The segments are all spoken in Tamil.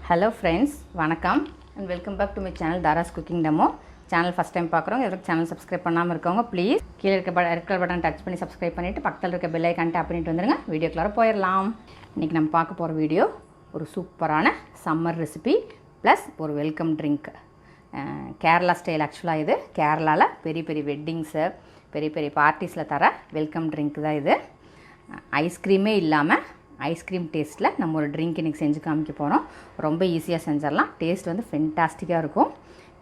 Hello friends, vanakkam and welcome back to my channel Dhara's cooking demo. Channel first time பார்க்கறவங்க இதற்கு channel subscribe பண்ணாம இருக்கவங்க please கீழ இருக்க ரெட் கலர் பட்டன் டச் பண்ணி subscribe பண்ணிட்டு பக்கத்துல இருக்க bell icon tap பண்ணிட்டு வந்துருங்க. வீடியோக்குள்ள போயிரலாம். இன்னைக்கு நம்ம பார்க்க போற வீடியோ ஒரு சூப்பரான சம்மர் ரெசிபி plus ஒரு வெல்கம் ட்ரிங்க். கேரளா ஸ்டைல் ஆக்சுவலா இது. கேரளால பெரிய பெரிய வெட்டிங்ஸ், பெரிய பெரிய பார்ட்டிஸ்ல தர வெல்கம் ட்ரிங்க் தான் இது. ஐஸ்கிரீமே இல்லாம ஐஸ்கிரீம் டேஸ்ட்டில் நம்ம ஒரு ட்ரிங்க் இன்றைக்கி செஞ்சு காமிக்க போகிறோம். ரொம்ப ஈஸியாக செஞ்சிடலாம். டேஸ்ட் வந்து ஃபென்டாஸ்டிக்காக இருக்கும்.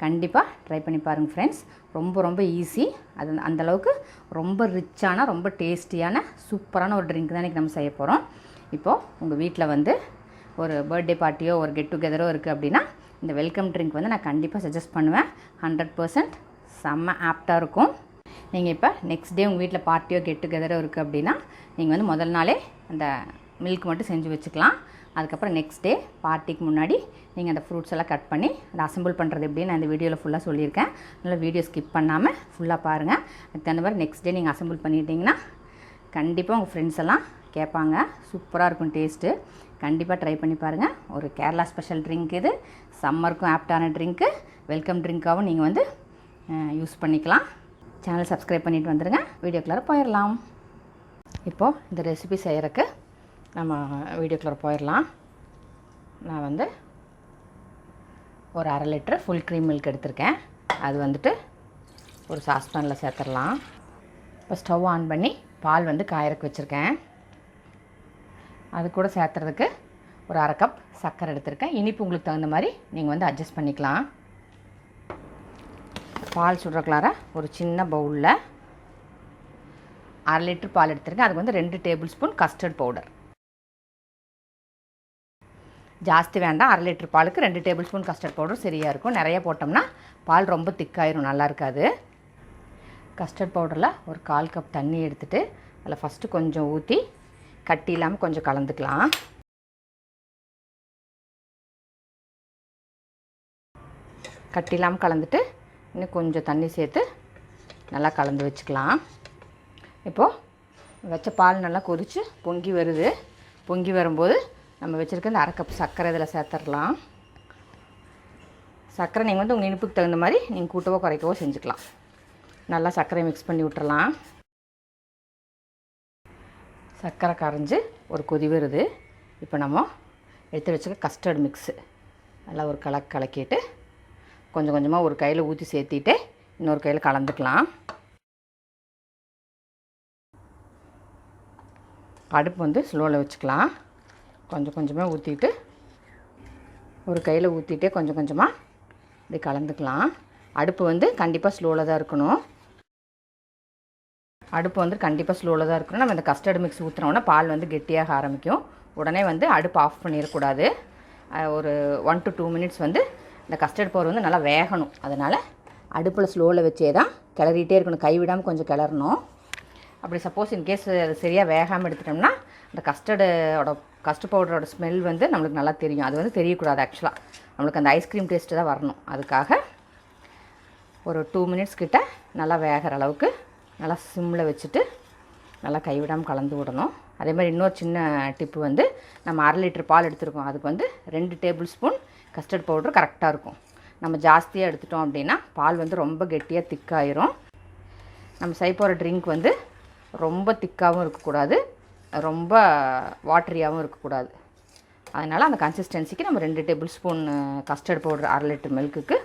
கண்டிப்பாக ட்ரை பண்ணி பாருங்கள் ஃப்ரெண்ட்ஸ். ரொம்ப ஈஸி. அது அந்தளவுக்கு ரொம்ப ரிச்சான, ரொம்ப டேஸ்டியான சூப்பரான ஒரு ட்ரிங்க் தான் இன்றைக்கி நம்ம செய்ய போகிறோம். இப்போது உங்கள் வீட்டில் வந்து ஒரு பர்த்டே பார்ட்டியோ ஒரு கெட் டுகெதரோ இருக்குது அப்படின்னா இந்த வெல்கம் ட்ரிங்க் வந்து நான் கண்டிப்பாக சஜஸ்ட் பண்ணுவேன். 100% செம்ம ஆப்டாக இருக்கும். நீங்கள் இப்போ நெக்ஸ்ட் டே உங்கள் வீட்டில் பார்ட்டியோ கெட் டுகெதரோ இருக்குது அப்படின்னா நீங்கள் வந்து முதல் நாளே அந்த மில்க் மட்டும் செஞ்சு வச்சுக்கலாம். அதுக்கப்புறம் நெக்ஸ்ட் டே பார்ட்டிக்கு முன்னாடி நீங்கள் அந்த ஃப்ரூட்ஸ் எல்லாம் கட் பண்ணி அதை அசம்பிள் பண்ணுறது எப்படின்னு நான் இந்த வீடியோவில் ஃபுல்லாக சொல்லியிருக்கேன். அதனால் வீடியோ ஸ்கிப் பண்ணாமல் ஃபுல்லாக பாருங்கள். அதுக்கு தகுந்த மாதிரி நெக்ஸ்ட் டே நீங்கள் அசம்பிள் பண்ணிட்டீங்கன்னா கண்டிப்பாக உங்கள் ஃப்ரெண்ட்ஸ் எல்லாம் கேட்பாங்க. சூப்பராக இருக்கும் டேஸ்ட்டு. கண்டிப்பாக ட்ரை பண்ணி பாருங்கள். ஒரு கேரளா ஸ்பெஷல் ட்ரிங்க் இது. சம்மருக்கும் ஆப்டான ட்ரிங்க்கு. வெல்கம் ட்ரிங்க்காகவும் நீங்கள் வந்து யூஸ் பண்ணிக்கலாம். சேனல் சப்ஸ்கிரைப் பண்ணிவிட்டு வந்துடுங்க. வீடியோக்குள்ளே போயிடலாம். இப்போது இந்த ரெசிபி செய்கிறதுக்கு நம்ம வீடியோக்குள்ளே போயிடலாம். நான் வந்து ஒரு 1/2 லிட்டர் ஃபுல் க்ரீம் மில்க் எடுத்திருக்கேன். அது வந்துட்டு ஒரு சாஸ்பேனில் சேர்த்துடலாம். இப்போ ஸ்டவ் ஆன் பண்ணி பால் வந்து காயறக்கு வச்சுருக்கேன். அது கூட சேர்த்துறதுக்கு ஒரு 1/2 கப் சர்க்கரை எடுத்திருக்கேன். இனிப்பு உங்களுக்கு தகுந்த மாதிரி நீங்கள் வந்து அட்ஜஸ்ட் பண்ணிக்கலாம். பால் சுடுறக்குள்ளார ஒரு சின்ன பவுலில் 1/2 லிட்டர் பால் எடுத்திருக்கேன். அதுக்கு வந்து 2 டேபிள் ஸ்பூன் கஸ்டர்ட் பவுடர். ஜாஸ்தி வேண்டாம். 1/2 லிட்டர் பாலுக்கு 2 டேபிள் ஸ்பூன் கஸ்டர்ட் பவுடர் சரியாக இருக்கும். நிறைய போட்டோம்னா பால் ரொம்ப திக்காயிரும், நல்லா இருக்காது. கஸ்டர்ட் பவுடரில் ஒரு 1/4 கப் தண்ணி எடுத்துகிட்டு அதில் ஃபஸ்ட்டு கொஞ்சம் ஊற்றி கட்டி இல்லாமல் கொஞ்சம் கலந்துக்கலாம். கட்டி இல்லாமல் கலந்துட்டு இன்னும் கொஞ்சம் தண்ணி சேர்த்து நல்லா கலந்து வச்சுக்கலாம். இப்போது வச்ச பால் நல்லா கொதித்து பொங்கி வருது. பொங்கி வரும்போது நம்ம வச்சுருக்க இந்த 1/2 கப் சர்க்கரை இதில் சேர்த்துடலாம். சர்க்கரை நீங்கள் வந்து உங்கள் இனிப்புக்கு தகுந்த மாதிரி நீங்கள் கூட்டவோ குறைக்கவோ செஞ்சுக்கலாம். நல்லா சர்க்கரை மிக்ஸ் பண்ணி விட்டுறலாம். சர்க்கரை கரைஞ்சி ஒரு கொதி வருது. இப்போ நம்ம எடுத்து வச்சுக்க கஸ்டர்ட் மிக்ஸு நல்லா ஒரு கலக்கிட்டு கொஞ்சம் கொஞ்சமாக ஒரு கையில் ஊற்றி சேர்த்திட்டு இன்னொரு கையில் கலந்துக்கலாம். அடுப்பு வந்து ஸ்லோவில் வச்சுக்கலாம். கொஞ்சம் கொஞ்சமாக ஊற்றிட்டு ஒரு கையில் ஊற்றிட்டே கொஞ்சம் கொஞ்சமாக இப்படி கலந்துக்கலாம். அடுப்பு வந்து கண்டிப்பாக ஸ்லோவில் தான் இருக்கணும். அடுப்பு வந்து கண்டிப்பாக ஸ்லோவில் தான் இருக்கணும். நம்ம இந்த கஸ்டர்ட் மிக்ஸ் ஊற்றுனோன்னா பால் வந்து கெட்டியாக ஆரம்பிக்கும். உடனே வந்து அடுப்பு ஆஃப் பண்ணிடக்கூடாது. ஒரு 1 to 2 மினிட்ஸ் வந்து இந்த கஸ்டர்ட் பவுடர் வந்து நல்லா வேகணும். அதனால் அடுப்பில் ஸ்லோவில் வச்சே தான் கிளறிட்டே இருக்கணும். கைவிடாமல் கொஞ்சம் கிளறணும். அப்படி சப்போஸ் இன்கேஸ் அது சரியாக வேகாமல் எடுத்துட்டோம்னா அந்த கஸ்டர்ட் பவுடரோட ஸ்மெல் வந்து நம்மளுக்கு நல்லா தெரியும். அது வந்து தெரியக்கூடாது. ஆக்சுவலாக நம்மளுக்கு அந்த ஐஸ்கிரீம் டேஸ்ட்டு தான் வரணும். அதுக்காக ஒரு 2 மினிட்ஸ் கிட்ட நல்லா வேகிற அளவுக்கு நல்லா சிம்மில் வச்சுட்டு நல்லா கைவிடாமல் கலந்து விடணும். அதே மாதிரி இன்னொரு சின்ன டிப்பு வந்து நம்ம 1/2 லிட்டர் பால் எடுத்துருக்கோம். அதுக்கு வந்து 2 டேபிள் ஸ்பூன் கஸ்டர்ட் பவுடர் கரெக்டாக இருக்கும். நம்ம ஜாஸ்தியாக எடுத்துட்டோம் அப்படின்னா பால் வந்து ரொம்ப கெட்டியாக திக்காயிரும். நம்ம செய்ய போகிற ட்ரிங்க் வந்து ரொம்ப திக்காகவும் இருக்கக்கூடாது, ரொம்ப வாட்டரியாகவும் இருக்கக்கூடாது. அதனால் அந்த கன்சிஸ்டன்சிக்கு நம்ம 2 tablespoon custard powder 1/2 litre மில்க்குக்கு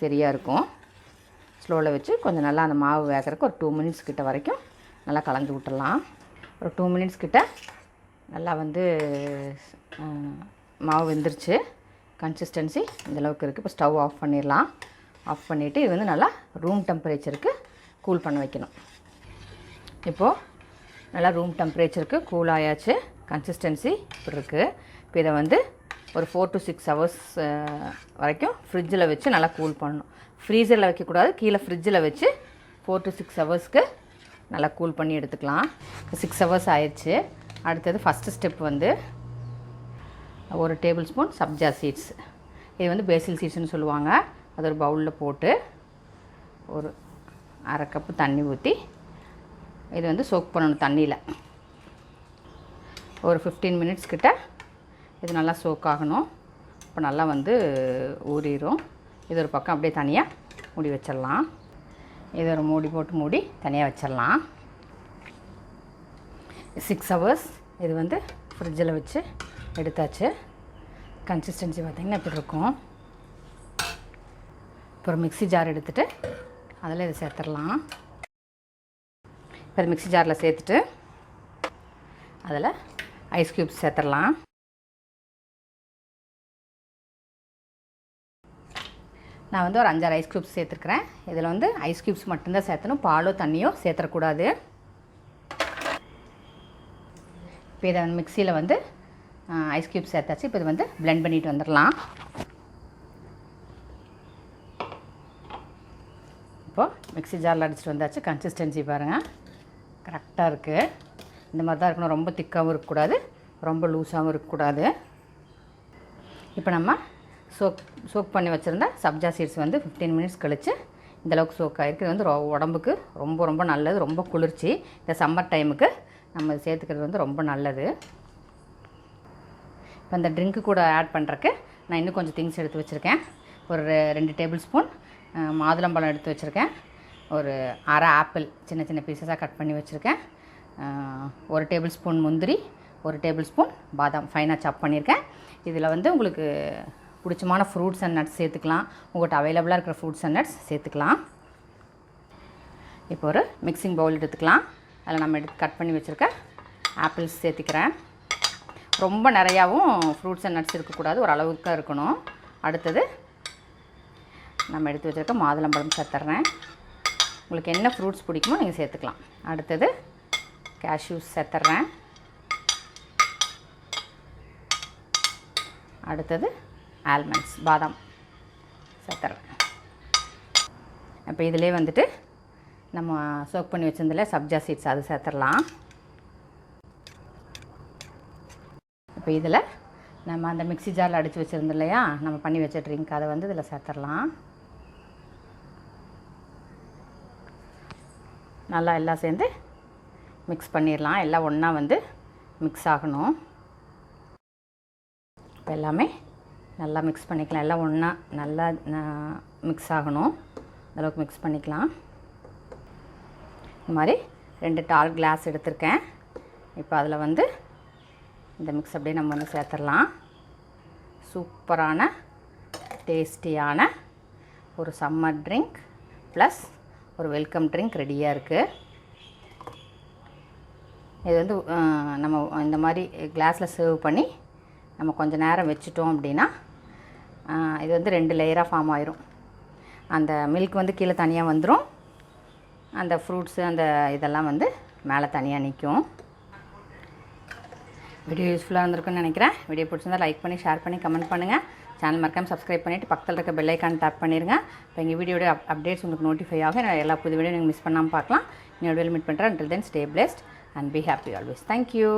சரியாக இருக்கும். ஸ்லோவில் வச்சு கொஞ்சம் நல்லா அந்த மாவு வேகிறதுக்கு ஒரு 2 மினிட்ஸ் கிட்ட வரைக்கும் நல்லா கலந்து விட்டுடலாம். ஒரு 2 மினிட்ஸ் கிட்ட நல்லா வந்து மாவு வெந்துருச்சு. கன்சிஸ்டன்சி இந்தளவுக்கு இருக்குது. இப்போ ஸ்டவ் ஆஃப் பண்ணிடலாம். ஆஃப் பண்ணிவிட்டு இது வந்து நல்லா ரூம் டெம்பரேச்சருக்கு கூல் பண்ண வைக்கணும். இப்போது நல்லா ரூம் டெம்பரேச்சருக்கு கூல் ஆயாச்சு. கன்சிஸ்டன்சி இப்படி இருக்குது. இப்போ இதை வந்து ஒரு 4 to 6 ஹவர்ஸ் வரைக்கும் ஃப்ரிட்ஜில் வச்சு நல்லா கூல் பண்ணணும். ஃப்ரீசரில் வைக்கக்கூடாது, கீழே ஃப்ரிட்ஜில் வச்சு 4 to 6 ஹவர்ஸ்க்கு நல்லா கூல் பண்ணி எடுத்துக்கலாம். 6 ஹவர்ஸ் ஆயிடுச்சு. அடுத்தது ஃபஸ்ட்டு ஸ்டெப் வந்து ஒரு டேபிள் ஸ்பூன் சப்ஜா சீட்ஸ். இது வந்து பேசில் சீட்ஸ்னு சொல்லுவாங்க. அது ஒரு பவுலில் போட்டு ஒரு 1/2 கப்பு தண்ணி ஊற்றி இது வந்து சோக் பண்ணணும் தண்ணியில். ஒரு 15 மினிட்ஸ் கிட்ட இது நல்லா சோக் ஆகணும். இப்போ நல்லா வந்து ஊறிடும். இது ஒரு பக்கம் அப்படியே தனியாக மூடி வச்சிடலாம். இது ஒரு மூடி போட்டு மூடி தனியாக வச்சிடலாம். 6 hours இது வந்து ஃப்ரிட்ஜில் வச்சு எடுத்தாச்சு. கன்சிஸ்டன்சி பார்த்திங்கன்னா இப்படி இருக்கும். இப்போ ஒரு மிக்ஸி ஜார் எடுத்துகிட்டு அதில் இதை சேர்த்துடலாம். இப்போ மிக்ஸி ஜாரில் சேர்த்துட்டு அதில் ஐஸ் க்யூப்ஸ் சேர்த்துடலாம். நான் வந்து ஒரு 5-6 ஐஸ் க்யூப்ஸ் சேர்த்துருக்குறேன். இதில் வந்து ஐஸ் க்யூப்ஸ் மட்டும்தான் சேர்த்தணும், பாலோ தண்ணியோ சேர்த்துடக்கூடாது. இப்போ இதை மிக்சியில் வந்து ஐஸ் க்யூப்ஸ் சேர்த்தாச்சு. இப்போ இது வந்து பிளெண்ட் பண்ணிட்டு வந்துடலாம். இப்போது மிக்ஸி ஜாரில் அடிச்சுட்டு வந்தாச்சு. கன்சிஸ்டன்சி பாருங்கள், கரெக்டாக இருக்குது. இந்த மாதிரி தான் இருக்கணும். ரொம்ப திக்காகவும் இருக்கக்கூடாது, ரொம்ப லூஸாகவும் இருக்கக்கூடாது. இப்போ நம்ம சோக் பண்ணி வச்சுருந்த சப்ஜா சீட்ஸ் வந்து 15 minutes கழித்து இந்தளவுக்கு சோக் ஆகிருக்கு. இது வந்து உடம்புக்கு ரொம்ப ரொம்ப நல்லது, ரொம்ப குளிர்ச்சி. இந்த சம்மர் டைமுக்கு நம்ம சேர்த்துக்கிறது வந்து ரொம்ப நல்லது. இப்போ இந்த ட்ரிங்க்கு கூட ஆட் பண்ணுறக்கு நான் இன்னும் கொஞ்சம் திங்ஸ் எடுத்து வச்சுருக்கேன். ஒரு 2 டேபிள் ஸ்பூன் மாதுளம்பழம் எடுத்து வச்சுருக்கேன். ஒரு அரை ஆப்பிள் சின்ன சின்ன பீசஸாக கட் பண்ணி வச்சுருக்கேன். 1 டேபிள் ஸ்பூன் முந்திரி, 1 டேபிள் ஸ்பூன் பாதாம் ஃபைனாக சாப் பண்ணியிருக்கேன். இதில் வந்து உங்களுக்கு பிடிச்சமான ஃப்ரூட்ஸ் அண்ட் நட்ஸ் சேர்த்துக்கலாம். உங்கள்கிட்ட அவைலபிளாக இருக்கிற ஃப்ரூட்ஸ் அண்ட் நட்ஸ் சேர்த்துக்கலாம். இப்போ ஒரு மிக்சிங் பவுல் எடுத்துக்கலாம். அதில் நம்ம எடுத்து கட் பண்ணி வச்சுருக்க ஆப்பிள்ஸ் சேர்த்துக்கிறேன். ரொம்ப நிறையாவும் ஃப்ரூட்ஸ் அண்ட் நட்ஸ் இருக்கக்கூடாது, ஒரு அளவுக்கு தான் இருக்கணும். அடுத்தது நம்ம எடுத்து வச்சுருக்க மாதுளம்பழம் சேர்த்துட்றேன். உங்களுக்கு என்ன ஃப்ரூட்ஸ் பிடிக்குமோ நீங்கள் சேர்த்துக்கலாம். அடுத்தது கேஷ்யூஸ் சேர்த்துட்றேன். அடுத்தது ஆல்மண்ட்ஸ் பாதாம் சேர்த்துட்றேன். இப்போ இதிலே வந்துட்டு நம்ம சோக் பண்ணி வச்சிருந்தல சப்ஜா சீட்ஸ் அது சேர்த்துடலாம். இப்போ இதில் நம்ம அந்த மிக்ஸி ஜாரில் அடித்து வச்சுருந்தோம் இல்லையா, நம்ம பண்ணி வச்ச ட்ரிங்க், அதை வந்து இதில் சேர்த்துடலாம். நல்லா எல்லாம் சேர்ந்து மிக்ஸ் பண்ணிடலாம். எல்லாம் ஒன்றா வந்து மிக்ஸ் ஆகணும். இப்போ எல்லாமே நல்லா மிக்ஸ் பண்ணிக்கலாம். எல்லாம் ஒன்றா நல்லா மிக்ஸ் ஆகணும், அந்தளவுக்கு மிக்ஸ் பண்ணிக்கலாம். இந்த மாதிரி 2 டால் கிளாஸ் எடுத்திருக்கேன். இப்போ அதில் வந்து இந்த மிக்ஸ் அப்படியே நம்ம வந்து சேர்த்துடலாம். சூப்பரான டேஸ்டியான ஒரு சம்மர் ட்ரிங்க் ப்ளஸ் ஒரு வெல்கம் ட்ரிங்க் ரெடியாக இருக்குது. இது வந்து நம்ம இந்த மாதிரி கிளாஸில் சர்வ் பண்ணி நம்ம கொஞ்சம் நேரம் வச்சுட்டோம் அப்படின்னா இது வந்து 2 லேயராக ஃபார்ம் ஆயிரும். அந்த மில்க் வந்து கீழே தனியாக வந்துடும், அந்த ஃப்ரூட்ஸு அந்த இதெல்லாம் வந்து மேலே தனியாக நிற்கும். வீடியோ யூஸ்ஃபுல்லாக இருந்திருக்குன்னு நினைக்கிறேன். வீடியோ பிடிச்சிருந்தால் லைக் பண்ணி ஷேர் பண்ணி கமெண்ட் பண்ணுங்கள். சேனல் மறக்காமல் சப்ஸ்கிரைப் பண்ணிவிட்டு பக்கத்தில் இருக்க பெல் ஐக்கான் டேப் பண்ணிடுங்க. இப்போ எங்கள் வீடியோட அப்டேட்ஸ் உங்களுக்கு நோட்டிஃபை ஆகும். எல்லா புது வீடியோ நீங்கள் மிஸ் பண்ணாமல் பார்க்கலாம். இன்னொரு வீடியோ மீட் பண்ணுறேன். until then stay blessed and be happy always. Thank you.